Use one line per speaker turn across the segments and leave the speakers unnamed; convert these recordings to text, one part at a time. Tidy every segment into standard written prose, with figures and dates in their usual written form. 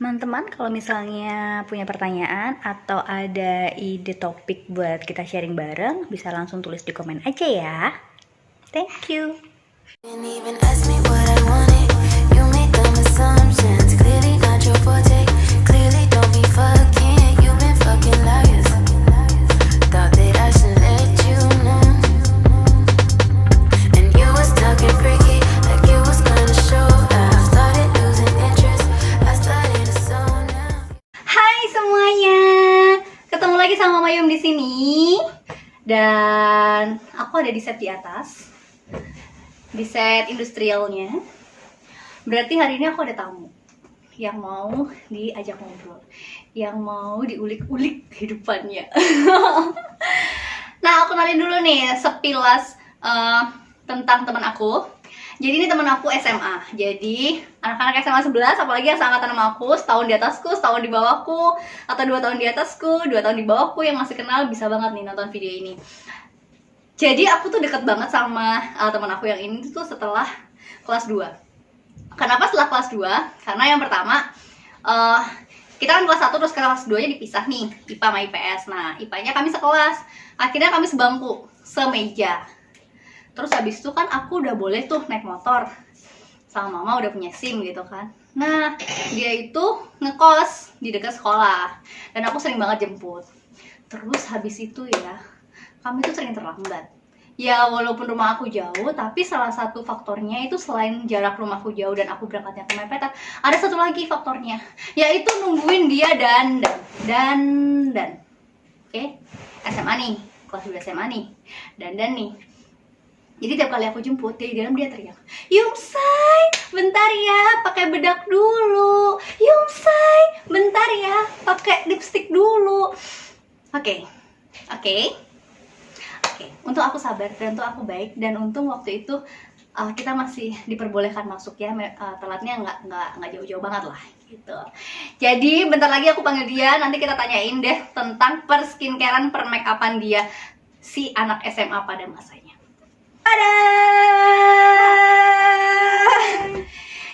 Teman-teman, kalau misalnya punya pertanyaan atau ada ide topik buat kita sharing bareng, bisa langsung tulis di komen aja ya. Thank you.
Didn't even ask me what I wanted. You made dumb assumptions. Clearly not your forte. Clearly don't be fucking. You've been fucking liars. Thought that I should let you know. And you was talking freaky, like you was gonna show. I started losing interest. I started to zone out.
Hai semuanya, ketemu lagi sama Mayum di sini. Dan aku ada di set di atas, di set industrialnya. Berarti hari ini aku ada tamu yang mau diajak ngobrol, yang mau diulik-ulik kehidupannya. Nah, aku kenalin dulu nih sepilas tentang teman aku. Jadi ini teman aku SMA. Jadi anak-anak SMA 11, apalagi yang seangkatan sama aku, setahun di atasku, setahun di bawahku, atau 2 tahun di atasku, 2 tahun di bawahku yang masih kenal bisa banget nih nonton video ini. Jadi aku tuh deket banget sama teman aku yang ini tuh setelah kelas 2. Kenapa setelah kelas 2? Karena yang pertama, kita kan kelas 1 terus kelas 2 nya dipisah nih, IPA sama IPS. Nah, IPA-nya kami sekelas. Akhirnya kami sebangku, semeja. Terus habis itu kan aku udah boleh tuh naik motor. Sama mama udah punya SIM gitu kan. Nah, dia itu ngekos di dekat sekolah. Dan aku sering banget jemput. Terus habis itu ya, kami tuh sering terlambat. Ya walaupun rumah aku jauh, tapi salah satu faktornya itu selain jarak rumahku jauh dan aku berangkatnya kemepetan, ada satu lagi faktornya, yaitu nungguin dia dan oke, SMA nih, kelas 2 SMA nih, dan nih. Jadi tiap kali aku jemput, dari dalam dia teriak, "Yumsay, bentar ya, pakai bedak dulu. Yumsay, bentar ya, pakai lipstick dulu." Oke. Untung aku sabar dan untung aku baik dan untung waktu itu kita masih diperbolehkan masuk ya, telatnya nggak jauh-jauh banget lah gitu. Jadi bentar lagi aku panggil dia, nanti kita tanyain deh tentang per skincarean, per make upan dia, si anak SMA pada masanya. Ada.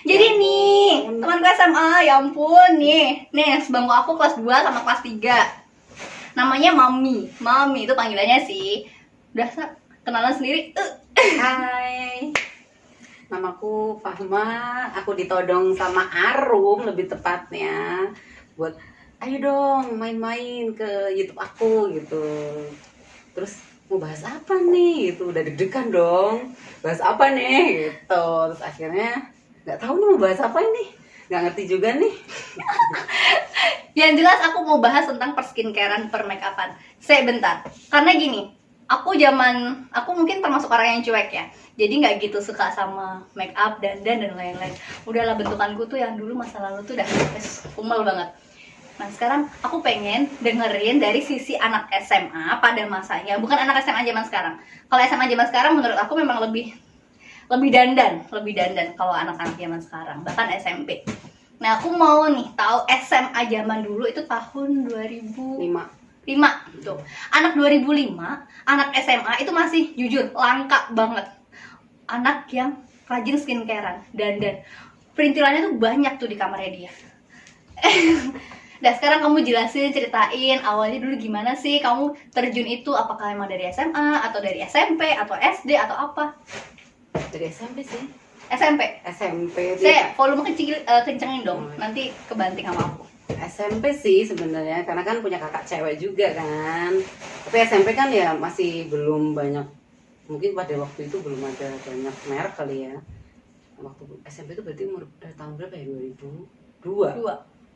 Jadi nih teman gue SMA, ya ampun nih sebangku aku kelas 2 sama kelas 3. Namanya Mami itu panggilannya sih. Udah kenalan sendiri.
Hai, namaku Fahma. Aku ditodong sama Arum lebih tepatnya buat ayo dong main-main ke YouTube aku gitu. Terus mau bahas apa nih? Itu udah deg-degan dong. Bahas apa nih? Gitu. Terus akhirnya nggak tahu nih mau bahas apa ini. Nggak ngerti juga nih.
Yang jelas aku mau bahas tentang per skincarean, per make upan. Sebentar. Karena gini, aku mungkin termasuk orang yang cuek ya. Jadi nggak gitu suka sama make up, dandan dan lain-lain. Udahlah, bentukanku tuh yang dulu masa lalu tuh udah kumel banget. Nah sekarang aku pengen dengerin dari sisi anak SMA pada masanya, bukan anak SMA zaman sekarang. Kalau SMA zaman sekarang menurut aku memang lebih dandan kalau anak-anak zaman sekarang, bahkan SMP. Nah aku mau nih tahu SMA zaman dulu itu tahun 2005 tuh. Anak 2005, anak SMA itu masih jujur langka banget. Anak yang rajin skincarean, dandan. Perintilannya tuh banyak tuh di kamarnya dia. Nah sekarang kamu jelasin, ceritain awalnya dulu gimana sih kamu terjun itu, apakah emang dari SMA atau dari SMP atau SD atau apa?
Dari SMP sih.
SMP.
dia.
Volume kencengin dong, nanti kebanting sama aku.
SMP sih sebenarnya, karena kan punya kakak cewek juga kan. Tapi SMP kan ya masih belum banyak, mungkin pada waktu itu belum ada banyak merek kali ya. Waktu SMP itu berarti umur tahun berapa ya?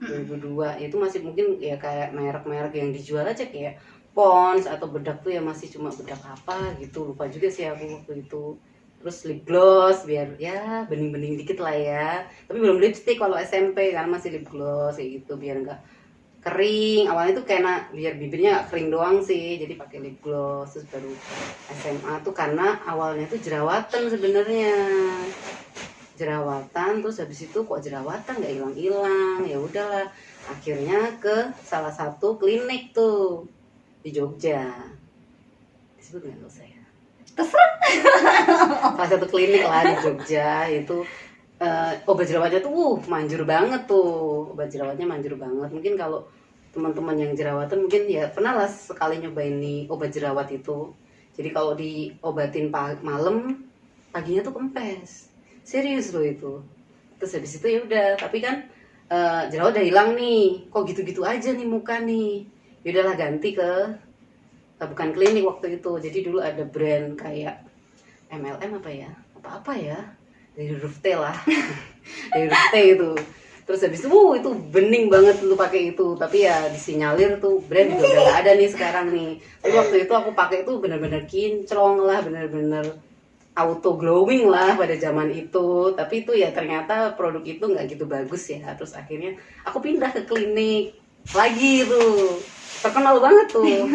2002 itu masih mungkin ya kayak merek-merek yang dijual aja kayak Pond's atau bedak tuh ya masih cuma bedak apa gitu, lupa juga sih aku waktu itu. Terus lip gloss biar ya bening-bening dikit lah ya, tapi belum lipstick kalau SMP karena masih lip gloss kayak gitu biar nggak kering. Awalnya tuh karena biar bibirnya nggak kering doang sih, jadi pakai lip gloss. Terus baru SMA tuh karena awalnya tuh jerawatan sebenarnya, terus habis itu kok jerawatan nggak hilang-hilang, ya udahlah akhirnya ke salah satu klinik tuh di Jogja, disebut nggak saya?
Terserah.
Salah satu klinik lah di Jogja itu obat jerawatnya tuh manjur banget tuh, obat jerawatnya manjur banget. Mungkin kalau teman-teman yang jerawatan mungkin ya pernah lah sekali nyobain nih obat jerawat itu. Jadi kalau diobatin malam, paginya tuh kempes, serius loh itu. Terus habis itu ya udah, tapi kan jerawat udah hilang nih, kok gitu-gitu aja nih muka nih. Ya udahlah ganti ke bukan klinik waktu itu. Jadi dulu ada brand kayak MLM apa ya, apa ya, dari huruf T lah, dari huruf T itu. Terus habis itu bening banget tuh pakai itu. Tapi ya disinyalir tuh brand juga udah gak ada nih sekarang nih. Tapi waktu itu aku pakai itu bener-bener kinclong lah, bener-bener auto glowing lah pada zaman itu. Tapi itu ya ternyata produk itu nggak gitu bagus ya. Terus akhirnya aku pindah ke klinik lagi tuh, terkenal banget tuh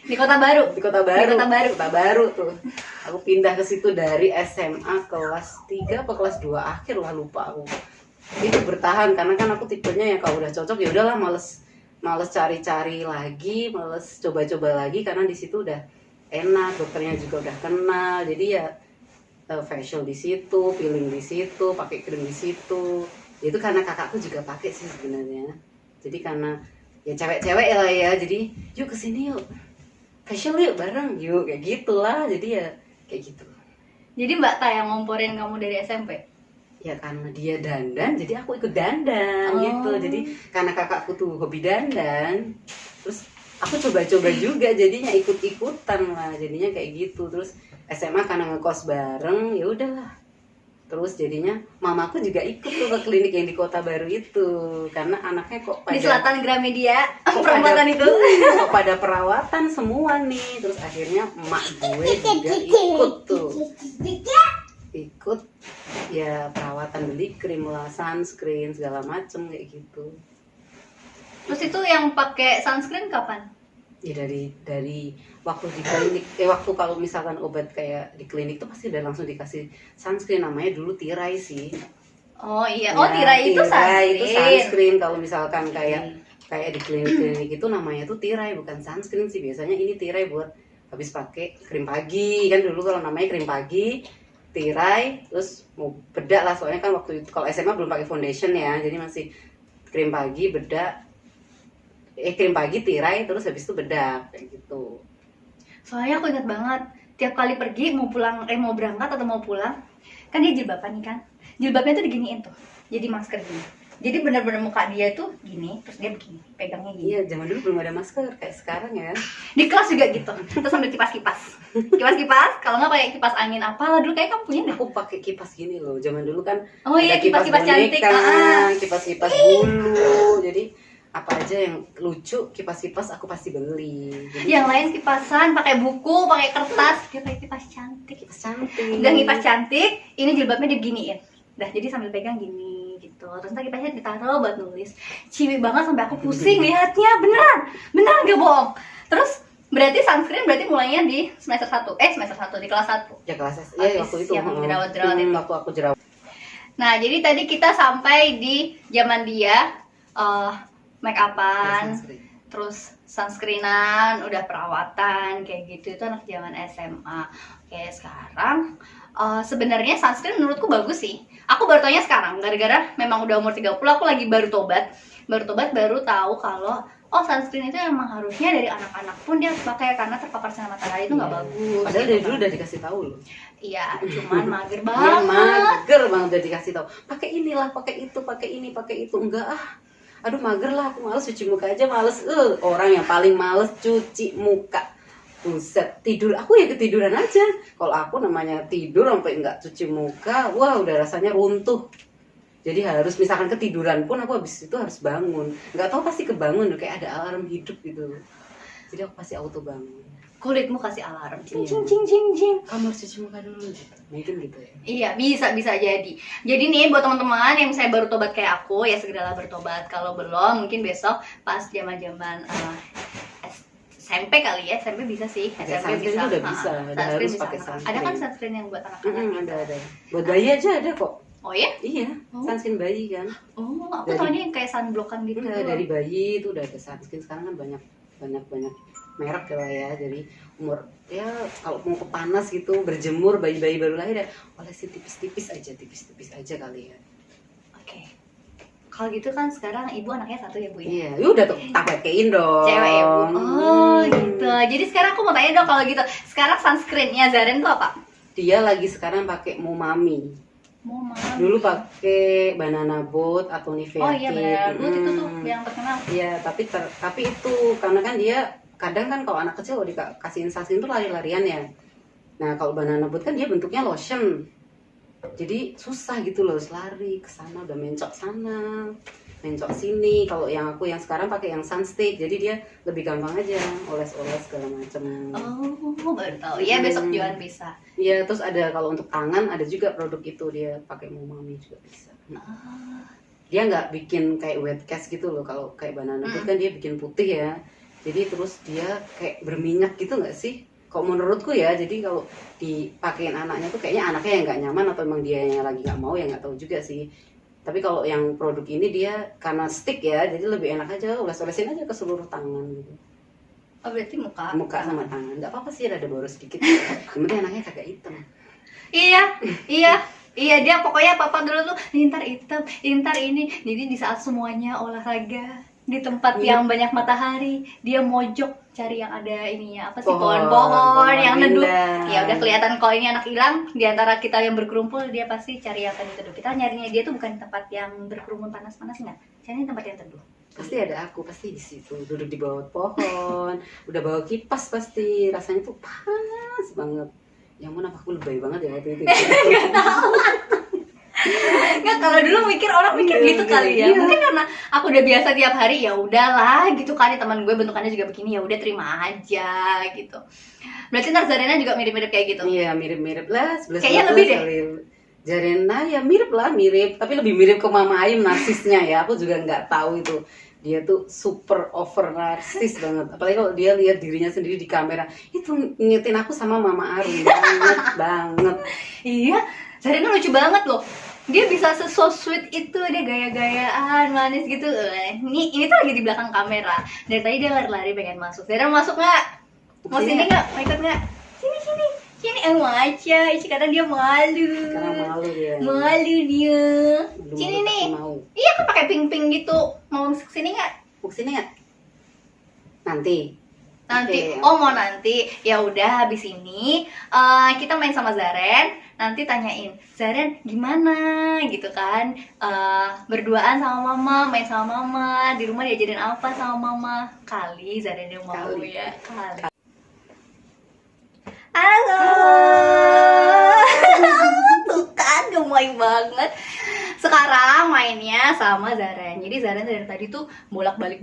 Di Kota Baru.
di Kota Baru.
Di Kota Baru.
Kota Baru tuh. Aku pindah ke situ dari SMA kelas 3 apa kelas 2 akhir lah, lupa aku. Itu bertahan karena kan aku tipenya ya kalau udah cocok ya udahlah, males cari-cari lagi, males coba-coba lagi karena di situ udah enak, dokternya juga udah kenal. Jadi ya facial di situ, peeling di situ, pakai krim di situ. Itu karena kakakku juga pakai sih sebenarnya. Jadi karena ya cewek-cewek lah ya, jadi yuk kesini yuk, facial yuk bareng yuk, kayak gitulah. Jadi ya kayak gitu.
Jadi Mbak Ta yang ngomporin kamu dari SMP?
Ya karena dia dandan, jadi aku ikut dandan gitu. Jadi karena kakakku tuh hobi dandan, terus aku coba-coba juga, jadinya ikut-ikutan lah, jadinya kayak gitu. Terus SMA karena ngekos bareng, ya udahlah. Terus jadinya mamaku juga ikut tuh ke klinik yang di Kota Baru itu, karena anaknya kok pada
Di Selatan Gramedia,
kok
perempatan itu.
kok pada perawatan semua nih. Terus akhirnya emak gue juga ikut tuh, ikut ya perawatan, beli krim lah, sunscreen segala macem kayak gitu.
Terus itu yang pakai sunscreen kapan?
Ya dari waktu di klinik, waktu kalau misalkan obat kayak di klinik tuh pasti udah langsung dikasih sunscreen, namanya dulu tirai sih.
Oh iya,
Ya,
oh tirai itu
itu
sunscreen.
sunscreen. Kalau misalkan kayak di klinik itu namanya tuh tirai, bukan sunscreen sih. Biasanya ini tirai buat habis pakai krim pagi kan, dulu kalau namanya krim pagi, tirai, terus mau bedak lah. Soalnya kan waktu itu kalau SMA belum pakai foundation ya, jadi masih krim pagi, bedak, krim pagi, tirai, terus habis itu bedak kayak gitu.
Soalnya aku ingat banget, tiap kali pergi mau pulang, mau berangkat atau mau pulang, kan dia jilbaban nih kan, jilbabnya tuh diginiin tuh, jadi masker gini. Jadi benar-benar muka dia tuh gini, terus dia begini, pegangnya gini.
Iya, zaman dulu belum ada masker kayak sekarang ya.
Di kelas juga gitu, terus sambil kipas-kipas, kalau nggak pakai kipas angin apalah dulu kayak kamu punya deh.
Aku pakai kipas gini loh, zaman dulu kan.
Oh iya,
ada
kipas-kipas cantik.
boneka, kipas-kipas bulu. Jadi apa aja yang lucu, kipas-kipas aku pasti beli. Jadi,
Yang lain kipasan, pakai buku, pakai kertas, dia pakai kipas cantik.
kipas cantik.
Udah kipas cantik, ini jilbabnya diginiin. Dah, jadi sambil pegang gini gitu. Terus ntar kipasnya ditaruh buat nulis. Ciwi banget sampai aku pusing lihatnya, beneran gak bohong. Terus berarti sunscreen mulainya di semester 1 di kelas 1.
Ya kelas S. Ya waktu itu.
Yang jerawat-jerawat itu.
Waktu aku jerawat.
Nah, jadi tadi kita sampai di zaman dia make upan,
Sunscreen.
terus sunscreenan, udah perawatan kayak gitu. Itu anak zaman SMA. Oke, sekarang sebenarnya sunscreen menurutku bagus sih. Aku baru taunya sekarang, gara-gara memang udah umur 30, aku lagi baru tobat, baru tahu kalau sunscreen itu emang harusnya dari anak-anak pun dia harus pakai, karena terpapar sinar matahari itu nggak bagus.
Padahal
gitu
dari
kan.
dulu udah dikasih tahu loh.
Iya, cuman mager
Dia
banget.
mager banget udah dikasih tahu. Pakai inilah, pakai itu, pakai ini, pakai itu. Enggak aduh mager lah, aku males cuci muka aja, males. Orang yang paling males cuci muka. Buset, tidur, aku ya ketiduran aja. Kalau aku namanya tidur sampai nggak cuci muka, wah udah rasanya runtuh. Jadi harus, misalkan ketiduran pun aku habis itu harus bangun. Nggak tahu pasti kebangun, kayak ada alarm hidup gitu. Jadi aku pasti auto bangun.
Kulitmu kasih alarm, cing
Iya.
cing.
Kamu harus cuci muka dulu gitu. Mungkin gitu ya.
Iya, bisa jadi. Jadi nih buat teman-teman yang misalnya baru tobat kayak aku, ya segeralah bertobat. Kalau belum, mungkin besok pas zaman-zaman SMP kali ya, SMP bisa sih.
Pakai
SMP
sunscreen udah bisa, udah
Sunscreen
harus
bisa.
pakai sunscreen.
Ada kan sunscreen yang buat anak-anak?
Ada. Buat bayi aja ada kok.
Oh ya?
Iya,
Oh.
sunscreen bayi kan.
Oh, aku
Dari-
taunya yang kayak sunblockan gitu.
Enggak, dari bayi itu udah ada sunscreen. Sekarang kan banyak merek lah ya. Jadi umur ya kalau mau kepanas gitu, berjemur bayi-bayi baru lahir ya olesin tipis-tipis aja kali ya.
Oke. Kalau gitu kan sekarang ibu anaknya satu ya Bu ya?
Iya, ya udah tuh tak pakein dong.
Cewek ya Bu? Oh gitu. Jadi sekarang aku mau tanya dong kalau gitu. Sekarang sunscreennya Zaren tuh apa?
Dia lagi sekarang pakai Momami.
Mau mama.
Dulu pakai Banana Boat atau Nivea
Oh iya benar.
Tint.
Dulu itu tuh yang terkenal.
Iya, tapi itu karena kan dia kadang kan kalau anak kecil kalau dikasihin sunscreen tuh lari-larian ya. Nah kalau Banana Boat kan dia bentuknya lotion. Jadi susah gitu loh, harus lari ke sana, udah mencok sana, mencok sini. Kalau yang aku yang sekarang pakai yang sunstick, jadi dia lebih gampang aja oles-oles segala macem.
Oh baru tahu. Ya besok jualan bisa.
Iya, terus ada kalau untuk tangan ada juga produk itu dia pakai Momami juga bisa. Dia nggak bikin kayak wet cast gitu loh, kalau kayak Banana Boat kan dia bikin putih ya. Jadi terus dia kayak berminyak gitu nggak sih? Kalau menurutku ya, jadi kalau dipakein anaknya tuh kayaknya anaknya yang nggak nyaman atau emang dia yang lagi nggak mau ya nggak tahu juga sih. Tapi kalau yang produk ini dia karena stick ya, jadi lebih enak aja oles-olesin aja ke seluruh tangan gitu.
Oh berarti muka.
Muka sama tangan, nggak apa-apa sih ada boros sedikit. Yang penting anaknya kagak hitam.
Iya dia pokoknya papa dulu tuh "Ini ntar hitam, ini ntar ini." Jadi di saat semuanya olahraga di tempat yang banyak matahari, dia mojok cari yang ada ininya apa sih, pohon-pohon yang neduh. Ya udah kelihatan kalau ini anak hilang di antara kita yang berkerumpul, dia pasti cari yang teduh. Kita nyarinya dia tuh bukan di tempat yang berkerumun panas-panas enggak. Cari tempat yang teduh.
Pasti ada aku, pasti di situ duduk di bawah pohon, udah bawa kipas pasti rasanya tuh panas banget. Ya ampun, apa aku lebay banget ya waktu itu.
Nggak tahu. Nggak, kalau dulu orang mikir gitu kali ya. Mungkin karena aku udah biasa tiap hari, ya udahlah gitu kan. Teman gue bentukannya juga begini, ya udah terima aja gitu. Berarti ntar Zarena juga mirip-mirip kayak gitu.
Iya, mirip-mirip lah.
Kayaknya lebih deh.
Zarena ya mirip lah, mirip, tapi lebih mirip ke Mama Ayim narsisnya ya. Aku juga nggak tahu itu. Dia tuh super over narsis banget. Apalagi kalau dia lihat dirinya sendiri di kamera. Itu ngingetin aku sama Mama Arum banget.
Iya, Zarena lucu banget loh. Dia bisa so sweet itu, dia gaya-gayaan, manis gitu. Ini tuh lagi di belakang kamera. Dari tadi dia lari-lari pengen masuk. Zarena masuk nggak? Mau sini nggak? Mau ikut nggak? Sini mau aja. Isi kadang dia malu.
Sekarang malu dia.
Malu dia.
Belum
Sini
aku
nih.
mau.
Iya kan pakai pink-pink gitu. Mau kesini nggak?
Mau kesini nggak? Nanti.
Nanti.
Oke.
Oh mau nanti. Ya udah habis ini kita main sama Zaren. Nanti tanyain Zaren gimana gitu kan. Berduaan sama mama, main sama mama. Di rumah diajarin apa sama mama. Kali Zaren yang mau
Kali.
ya. Kali. Halo. Tuh kan gemoy banget. Sekarang mainnya sama Zaren. Jadi Zaren dari tadi tuh bolak-balik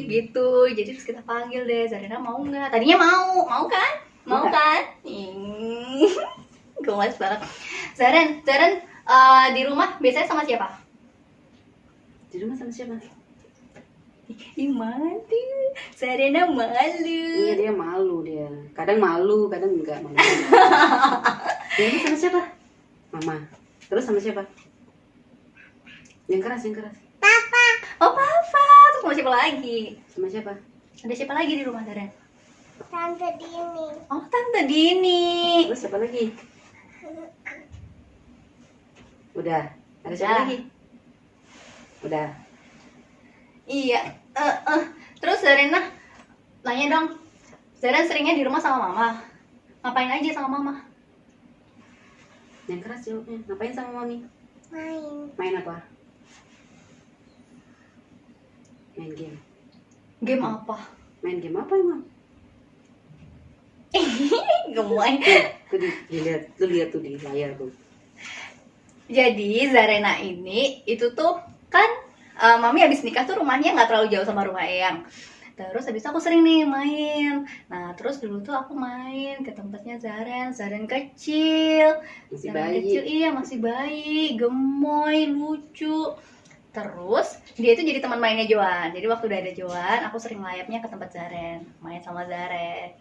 gitu. Jadi terus kita panggil deh, Zarena mau nggak? Tadinya mau kan? Mau kan? Gemes banget. Zaren di rumah biasanya sama siapa?
Di rumah sama siapa?
Ih malu, Zarena malu.
Iya, dia malu dia. Kadang malu, kadang enggak malu. Dia sama siapa? Mama. Terus sama siapa? Yang keras.
Oh papa, terus sama siapa lagi?
Sama siapa?
Ada siapa lagi di rumah Zaren?
Tante Dini.
Oh tante Dini.
Terus siapa lagi? Udah. Ada siapa
Udah.
lagi? Udah.
Iya. Terus Zarena nanya dong, Zaren seringnya di rumah sama mama. Ngapain aja sama mama?
Yang keras jawabnya. Ngapain sama mami?
Main.
Main apa? Main game.
Game apa?
Main game apa emang?
Gemoy.
Tuh lihat tuh di layar tuh.
Jadi Zarena ini itu tuh kan mami habis nikah tuh rumahnya nggak terlalu jauh sama rumah Eyang. Terus habis itu aku sering nih main. Nah terus dulu tuh aku main ke tempatnya Zaren kecil.
Masih
Zaren
bayi.
kecil, iya masih bayi, gemoy, lucu. Terus dia itu jadi teman mainnya Joan. Jadi waktu udah ada Joan, aku sering layapnya ke tempat Zaren, main sama Zaren.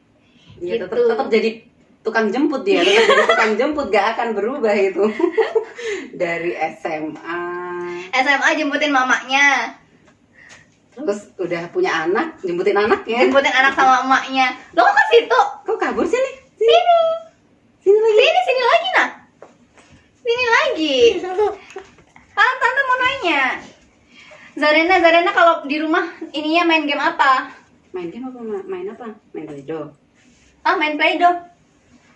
Iya,
Gitu.
tetap jadi tukang jemput dia. Tetap jadi tukang jemput, gak akan berubah itu. Dari SMA.
SMA jemputin mamanya,
Terus udah punya anak, jemputin anaknya.
jemputin anak sama emaknya. Lo kok ke situ?
Kok kabur sini?
Sini.
Sini lagi.
Sini lagi nah. Sini lagi. Tante mau nanya. Zarena kalau di rumah ininya main game apa?
Main game apa? Main apa? Main Play-Doh.
Main Play-Doh.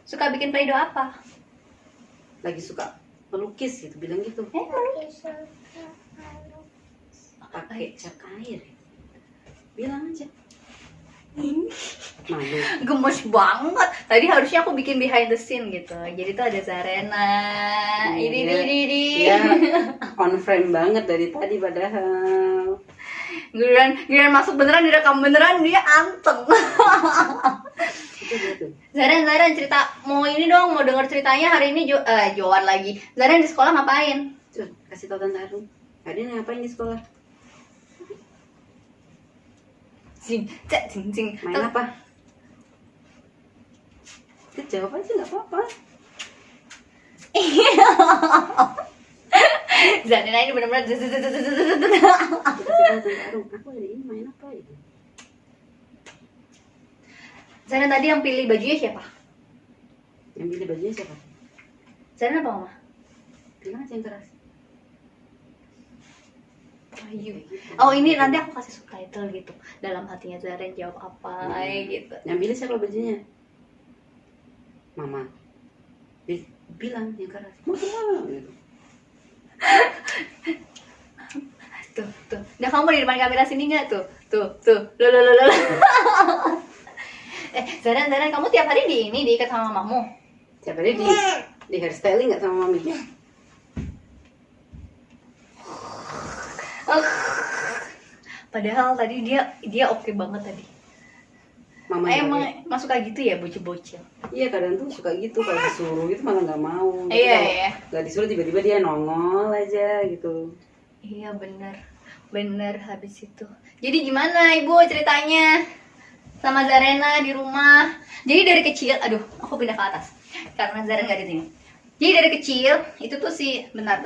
Suka bikin Play-Doh apa?
Lagi suka melukis gitu, bilang gitu. Pakai cat air. Bilang aja. Malu.
Gemes banget. Tadi harusnya aku bikin behind the scene gitu. Jadi tuh ada Zarena. Ini.
Iya, on frame banget dari tadi padahal.
Giliran masuk beneran, direkam beneran, dia anteng.
Itu dia tuh.
Zaren cerita, mau ini dong, mau denger ceritanya hari ini Joan lagi. Zaren di sekolah ngapain?
Tuh, kasih tau Tante Arum. Hari ini ngapain di sekolah?
Cing.
Main apa? Kita jawab aja nggak apa-apa.
Zarena ini bener-bener.
Kita kasih tau Tante Arum. Aku hari ini main apa ya?
Zaren tadi yang pilih bajunya siapa?
Yang pilih bajunya siapa?
Zaren apa mama?
Bilang aja yang keras.
Ayu. Oh ini nanti aku kasih subtitle gitu. Dalam hatinya Zaren jawab apa gitu.
Yang pilih siapa bajunya? Mama. Bilang yang keras. Mama gitu.
Tuh. Nah kamu di depan kamera sini nggak tuh? Tuh. Lo. Zaren, kamu tiap hari diikat sama mamamu?
Siapa dia di hairstyling nggak sama mami?
Padahal tadi dia oke banget tadi.
Mama
Emang masuk kayak gitu ya bocil-bocil?
Iya kadang tuh suka gitu kalau disuruh gitu malah nggak mau. Tapi
Iya.
kalau nggak disuruh tiba-tiba dia nongol aja gitu.
Iya bener habis itu. Jadi gimana ibu ceritanya sama Zarena di rumah? Jadi dari kecil, aduh aku pindah ke atas karena Zarena nggak di sini. Jadi dari kecil itu tuh bentar.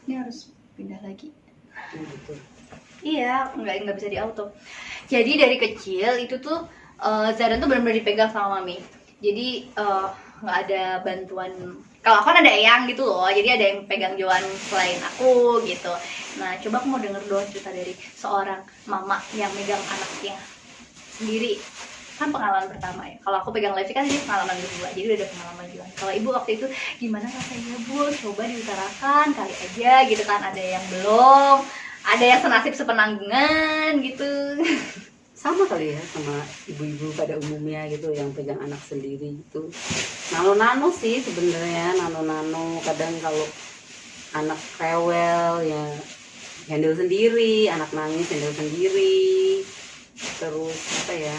Ini harus pindah lagi.
Gitu.
Iya, nggak bisa di auto. Jadi dari kecil itu tuh Zaren tuh benar-benar dipegang sama mami. Jadi nggak ada bantuan. Kalau aku kan ada eyang gitu loh, jadi ada yang pegang Joan selain aku gitu. Nah, coba aku mau denger doang cerita dari seorang mama yang megang anaknya sendiri. Kan pengalaman pertama ya. Kalau aku pegang Levi kan ini pengalaman kedua, jadi udah ada pengalaman Joan. Kalau ibu waktu itu gimana rasanya bu? Coba diutarakan kali aja gitu kan. Ada yang belum, ada yang senasib sepenanggungan gitu.
Sama kali ya sama ibu-ibu pada umumnya gitu yang pegang anak sendiri gitu. Nano sih sebenarnya nano kadang kalau anak rewel ya handle sendiri, anak nangis handle sendiri. Terus apa ya?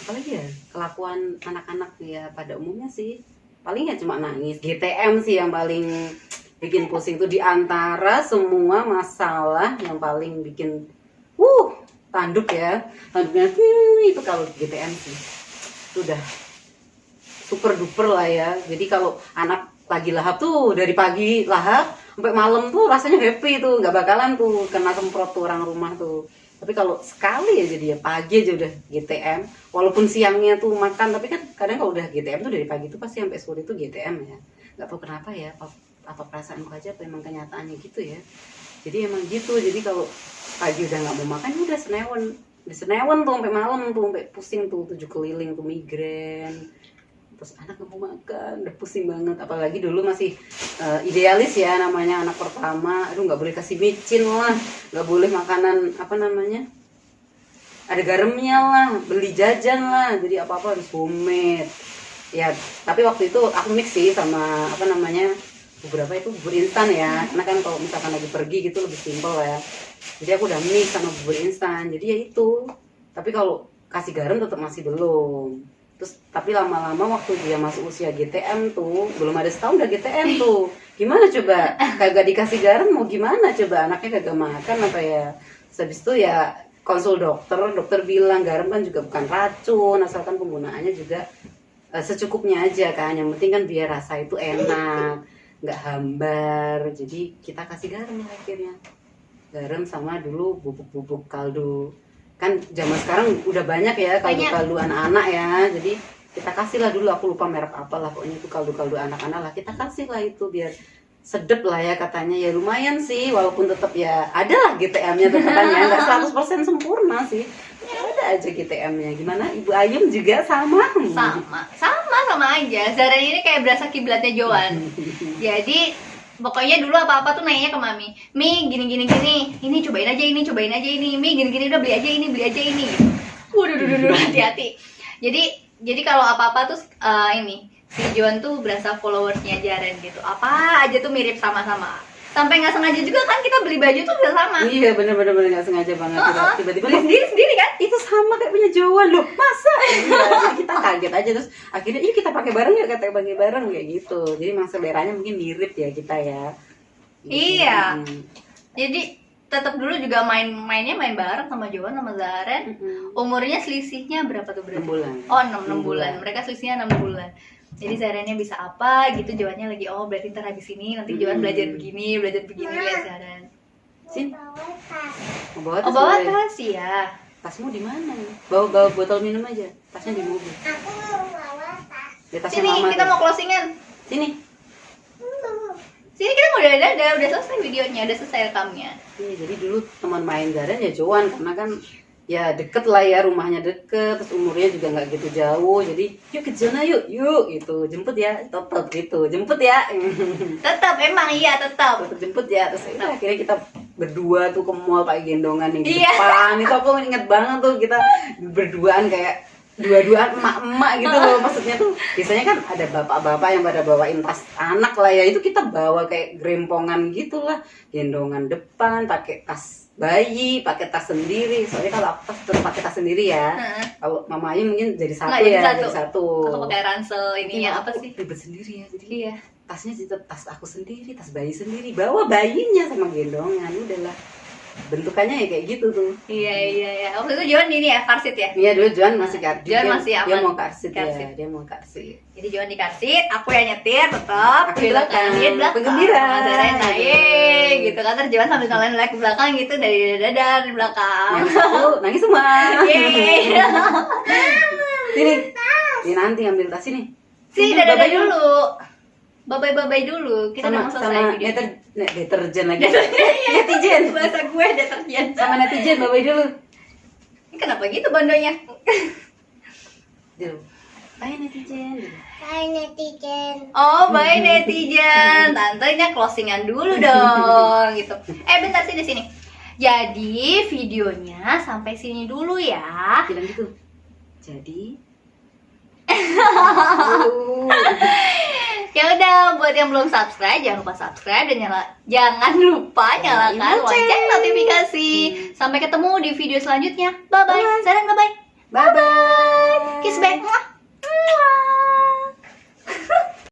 Apalagi ya kelakuan anak-anak ya pada umumnya sih paling ya cuma nangis. GTM sih yang paling bikin pusing tuh di antara semua masalah yang paling bikin tanduk ya, tanduknya itu kalau GTM sih sudah super duper lah ya. Jadi kalau anak lagi lahap tuh dari pagi lahap sampai malam tuh rasanya happy tuh, nggak bakalan tuh kena semprot tuh orang rumah tuh. Tapi kalau sekali aja dia pagi aja udah GTM, walaupun siangnya tuh makan, tapi kan kadang kalau udah GTM tuh dari pagi tuh pasti sampai sore tuh GTM ya. Nggak tahu kenapa ya, apa perasaanku aja, apa emang kenyataannya gitu ya. Jadi emang gitu, jadi kalau pagi udah nggak mau makan udah senewan tuh sampai malam tuh sampai pusing tuh 7 keliling tuh migrain. Terus anak nggak mau makan udah pusing banget, apalagi dulu masih idealis ya namanya anak pertama. Aduh nggak boleh kasih micin lah, nggak boleh makanan apa namanya ada garamnya lah, beli jajan lah, jadi apa harus homemade ya. Tapi waktu itu aku mix sih sama apa namanya beberapa itu bubur instan ya, karena kan kalau misalkan lagi pergi gitu lebih simpel ya. Jadi aku udah mix sama bubur instan, jadi ya itu. Tapi kalau kasih garam tetap masih belum. Terus tapi lama-lama waktu dia masuk usia GTM tuh, belum ada setahun udah GTM tuh. Gimana coba? Kagak dikasih garam mau gimana coba? Anaknya kagak makan apa ya? Habis itu ya konsul dokter bilang garam kan juga bukan racun, asalkan penggunaannya juga secukupnya aja kan. Yang penting kan biar rasa itu enak, nggak hambar. Jadi kita kasih garam akhirnya. Garam sama dulu bubuk-bubuk kaldu. Kan zaman sekarang udah banyak ya kaldu-kaldu anak-anak ya. Jadi kita kasih lah dulu, aku lupa merek apa lah, pokoknya itu kaldu-kaldu anak-anak lah, kita kasih lah itu biar sedep lah ya katanya. Ya lumayan sih, walaupun tetap ya ada lah GTM-nya tetap ya, nggak 100% sempurna sih, ya ada aja GTM-nya. Gimana Ibu Ayum juga sama
sama aja. Zara ini kayak berasa kiblatnya Joan. Jadi pokoknya dulu apa-apa tuh nanya ke mami, Mi gini, ini cobain aja ini, Mi gini, udah beli aja ini. Waduh, hati-hati. Jadi kalau apa-apa tuh ini si Joan tuh berasa followersnya Jaren gitu. Apa aja tuh mirip sama-sama. Sampai nggak sengaja juga kan kita beli baju tuh udah sama.
Iya bener nggak sengaja banget. Tiba-tiba
beli sendiri kan?
Itu sama kayak punya Joan loh, masa? Iya, kita kaget aja, terus akhirnya kita pakai bareng ya, kata pakai bareng kayak gitu. Jadi memang seleranya mungkin mirip ya kita ya. Gitu.
Iya. Jadi tetap dulu juga mainnya bareng sama Joan sama Zaren. Umurnya selisihnya berapa tuh berarti?
6 bulan.
Oh 6 bulan. Mereka selisihnya 6 bulan. Jadi Zarennya bisa apa gitu, Joannya lagi berarti ntar habis ini nanti Joan belajar begini lihat Zaren.
Sin.
Bawa tas ya.
Tasmu di mana? Bawa botol minum aja. Tasnya di mobil.
Aku mau bawa tas.
Di tasnya
Sini
mama
kita
tuh.
mau closingan.
Sini.
Sini kita mau udah selesai videonya, udah selesai rekamnya.
Iya, jadi dulu teman main Zaren ya Joan, karena kan ya deket lah ya, rumahnya deket, terus umurnya juga nggak gitu jauh, jadi yuk ke sana yuk gitu, jemput ya, tetap gitu, jemput ya.
Tetap
Tetap jemput ya, terus akhirnya kita berdua tuh ke mall pakai gendongan yang di
Iya.
depan. Itu aku inget banget tuh, kita berduaan kayak dua-duaan emak-emak gitu loh. Maksudnya tuh biasanya kan ada bapak-bapak yang pada bawain tas anak lah ya, itu kita bawa kayak gerempongan gitulah, gendongan depan, pakai tas bayi, pakai tas sendiri. Soalnya kalau aku tetap pakai tas sendiri ya. Kalau Mama Ayu mungkin jadi satu.
Nggak, jadi
ya,
satu.
jadi satu.
Aku pakai ransel ini
Iya,
yang apa
aku
sih?
ribet sendiri ya, jadi
Iya.
tasnya tetap tas aku sendiri, tas bayi sendiri, bawa bayinya sama gendongan, udahlah. Bentukannya ya kayak gitu tuh.
Iya. Waktu itu Joan ini ya, karsit ya.
Iya, dulu Joan masih karsit.
Joan masih
Dia
aman.
mau karsit ya,
Karsit.
dia mau karsit.
Jadi Joan di karsit, aku yang nyetir tetap.
Aku di belakang.
Dia di belakang.
Penggembira.
Sama Zaren naik gitu kan, terus Joan sambil ngalahin like ke belakang gitu dari dadar di belakang.
Yang satu nangis semua.
Yeay.
Sini. Ini nanti ambil tas sini.
Sini
Bye-bye
dadah dulu. Bye-bye dulu. Kita udah mau selesai
sama
videonya.
deterjen lagi. Netizen.
Bahasa gue deterjen.
Sama netizen, bye-bye dulu.
Ini kenapa gitu bandonya?
Dulu. Bye netizen.
Hai netizen.
Oh, bye netizen. Tantenya closingan dulu dong gitu. Bentar sini sini. Jadi videonya sampai sini dulu ya.
Bilang gitu. Jadi
Ya udah, buat yang belum subscribe jangan lupa subscribe dan jangan lupa nyalakan lonceng notifikasi. Sampai ketemu di video selanjutnya. Bye bye. Zaren bye bye.
bye bye.
Kiss back. Muah.